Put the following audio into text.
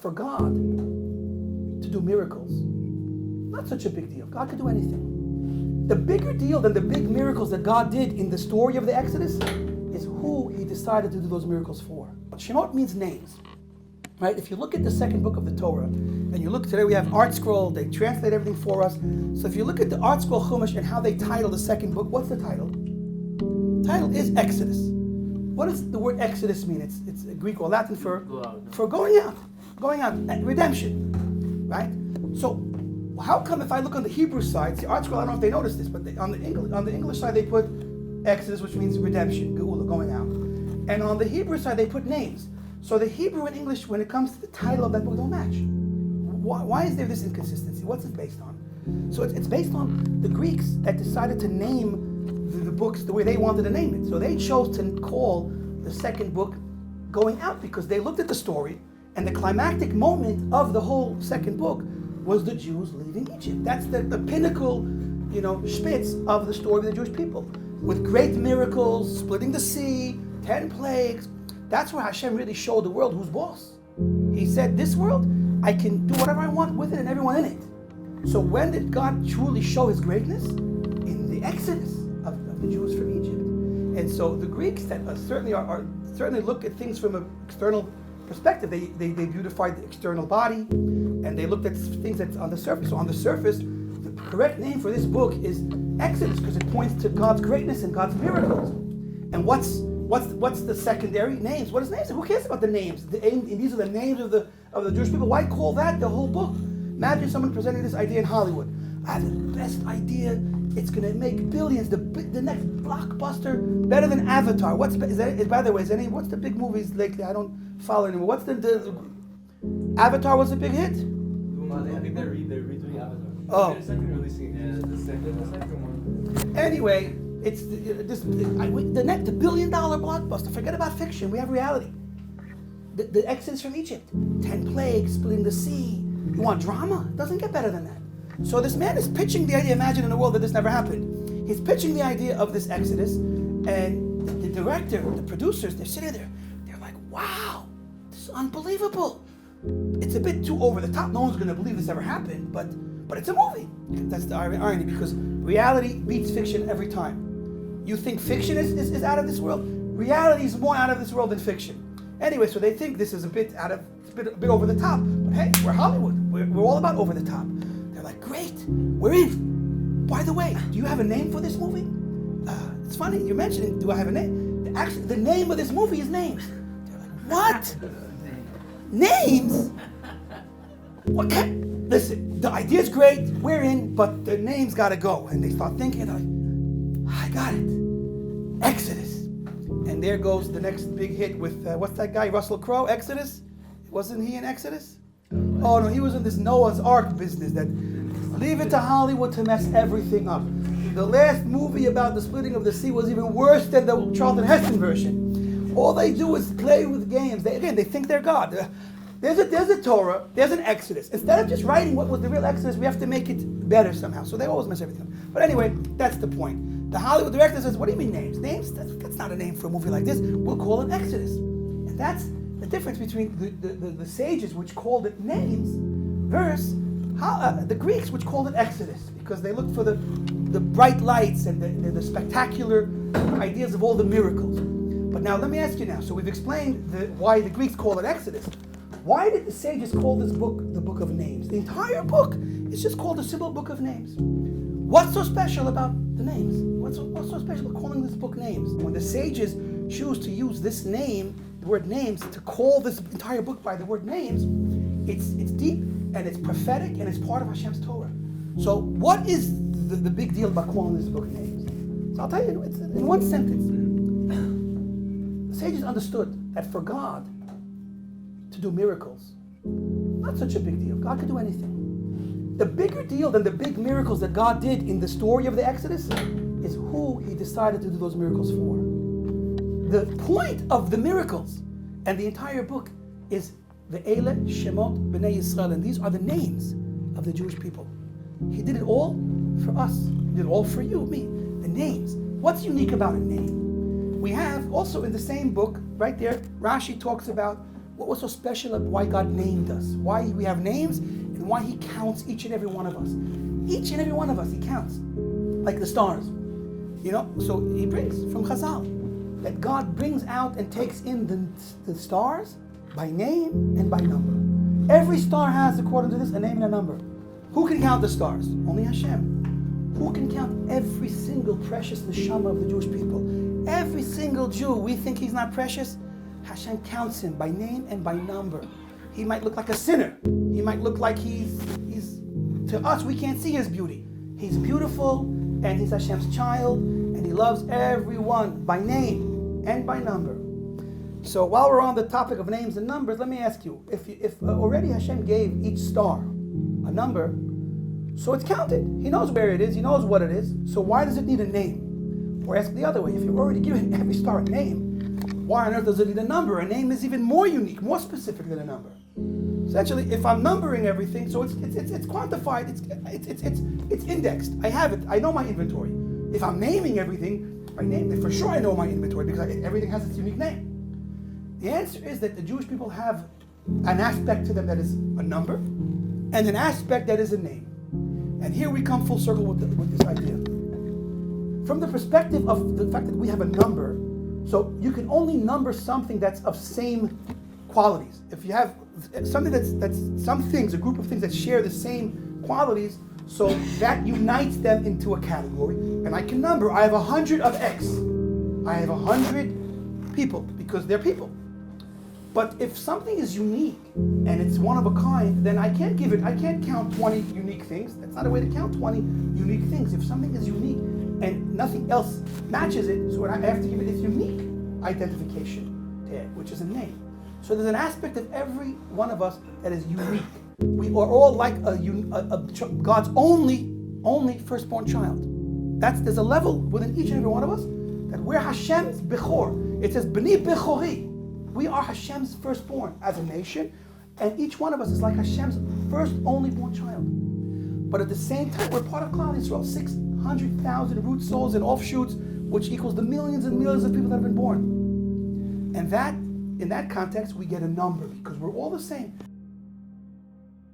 that for God to do miracles, not such a big deal. God could do anything. The bigger deal than the big miracles that God did in the story of the Exodus is who he decided to do those miracles for. Shemot means names, right? If you look at the second book of the Torah, and you look, today we have Art Scroll, they translate everything for us. So if you look at the Art Scroll Chumash and how they title the second book, what's the title? The title is Exodus. What does the word Exodus mean? It's Greek or Latin for going out, redemption, right? So how come if I look on the Hebrew side, the Art Scroll, I don't know if they noticed this, but on the English side they put Exodus, which means redemption, geula, going out. And on the Hebrew side they put names. So the Hebrew and English, when it comes to the title of that book, don't match. Why is there this inconsistency? What's it based on? So it's based on the Greeks that decided to name the books the way they wanted to name it. So they chose to call the second book Going Out because they looked at the story, and the climactic moment of the whole second book was the Jews leaving Egypt. That's the pinnacle, spitz of the story of the Jewish people. With great miracles, splitting the sea, 10 plagues. That's where Hashem really showed the world who's boss. He said, this world, I can do whatever I want with it and everyone in it. So when did God truly show his greatness? In the Exodus of the Jews from Egypt. And so the Greeks that certainly look at things from an external perspective. They beautified the external body, and they looked at things that's on the surface. So on the surface, the correct name for this book is Exodus because it points to God's greatness and God's miracles. And what's the secondary? Names. What is names? Who cares about the names? These are the names of the Jewish people. Why call that the whole book? Imagine someone presenting this idea in Hollywood. I have the best idea. It's going to make billions. The next blockbuster, better than Avatar. By the way, what's the big movies lately? I don't follow anymore. What's the Avatar was a big hit? I think they're redoing Avatar. Oh. They're releasing the second one. Anyway, it's the billion-dollar blockbuster. Forget about fiction. We have reality. The Exodus from Egypt, 10 plagues, splitting the sea. You want drama? It doesn't get better than that. So this man is pitching the idea. Imagine in a world that this never happened. He's pitching the idea of this Exodus, and the director, the producers, they're sitting there. They're like, "Wow, this is unbelievable. It's a bit too over the top. No one's going to believe this ever happened, but it's a movie." That's the irony, because reality beats fiction every time. You think fiction is out of this world? Reality is more out of this world than fiction. Anyway, so they think this is a bit over the top. But hey, we're Hollywood. We're all about over the top. They're like, great, we're in. By the way, do you have a name for this movie? It's funny, you're mentioning, do I have a name? Actually, the name of this movie is Names. They're like, what? Names? Okay, listen, the idea's great, we're in, but the name's gotta go. And they start thinking, like, I got it. Exodus. And there goes the next big hit with, what's that guy, Russell Crowe, Exodus? Wasn't he in Exodus? Oh no, he was in this Noah's Ark business that leave it to Hollywood to mess everything up. The last movie about the splitting of the sea was even worse than the Charlton Heston version. All they do is play with games. They think they're God. There's a Torah, there's an Exodus. Instead of just writing what was the real Exodus, we have to make it better somehow. So they always mess everything up. But anyway, that's the point. The Hollywood director says, what do you mean names? Names? That's not a name for a movie like this. We'll call it Exodus. And that's the difference between the sages, which called it names, versus the Greeks, which called it Exodus, because they looked for the bright lights and the spectacular ideas of all the miracles. But now let me ask you now, so we've explained why the Greeks call it Exodus. Why did the sages call this book the Book of Names? The entire book is just called the simple Book of Names. What's so special about the names? What's so special about calling this book Names? When the sages choose to use this name, the word names, to call this entire book by the word names, it's deep and it's prophetic and it's part of Hashem's Torah. So what is the big deal about calling this book Names? So I'll tell you, it's in one sentence. The sages understood that for God to do miracles, not such a big deal. God could do anything. The bigger deal than the big miracles that God did in the story of the Exodus is who he decided to do those miracles for. The point of the miracles and the entire book is Ve'ele Shemot B'nai Yisrael, and these are the names of the Jewish people. He did it all for us. He did it all for you, me. The names. What's unique about a name? We have also in the same book, right there, Rashi talks about What was so special about why God named us? Why we have names and why He counts each and every one of us. Each and every one of us He counts, like the stars. You know, so He brings from Chazal that God brings out and takes in the stars by name and by number. Every star has, according to this, a name and a number. Who can count the stars? Only Hashem. Who can count every single precious neshama of the Jewish people? Every single Jew, we think he's not precious. Hashem counts him by name and by number. He might look like a sinner. He might look like he's to us, we can't see his beauty. He's beautiful, and he's Hashem's child, and he loves everyone by name and by number. So while we're on the topic of names and numbers, let me ask you, if already Hashem gave each star a number, so it's counted. He knows where it is, he knows what it is, so why does it need a name? Or ask the other way, if you've already given every star a name, why on earth does it need a number? A name is even more unique, more specific than a number. Essentially, if I'm numbering everything, so it's quantified, it's indexed. I have it, I know my inventory. If I'm naming everything, by name, for sure I know my inventory because everything has its unique name. The answer is that the Jewish people have an aspect to them that is a number, and an aspect that is a name. And here we come full circle with this idea. From the perspective of the fact that we have a number, so you can only number something that's of same qualities. If you have something that's some things, a group of things that share the same qualities, so that unites them into a category. And I can number, I have 100 of X. I have 100 people because they're people. But if something is unique and it's one of a kind, then I can't count 20 unique things. That's not a way to count 20 unique things. If something is unique and nothing else matches it, so I have to give it its unique identification to it, which is a name. So there's an aspect of every one of us that is unique. We are all like God's only firstborn child. There's a level within each and every one of us that we're Hashem's Bechor. It says, B'ni Bechori. We are Hashem's firstborn as a nation, and each one of us is like Hashem's first only born child. But at the same time, we're part of Klal Yisrael, 600,000 root souls and offshoots, which equals the millions and millions of people that have been born. And that, in that context, we get a number because we're all the same.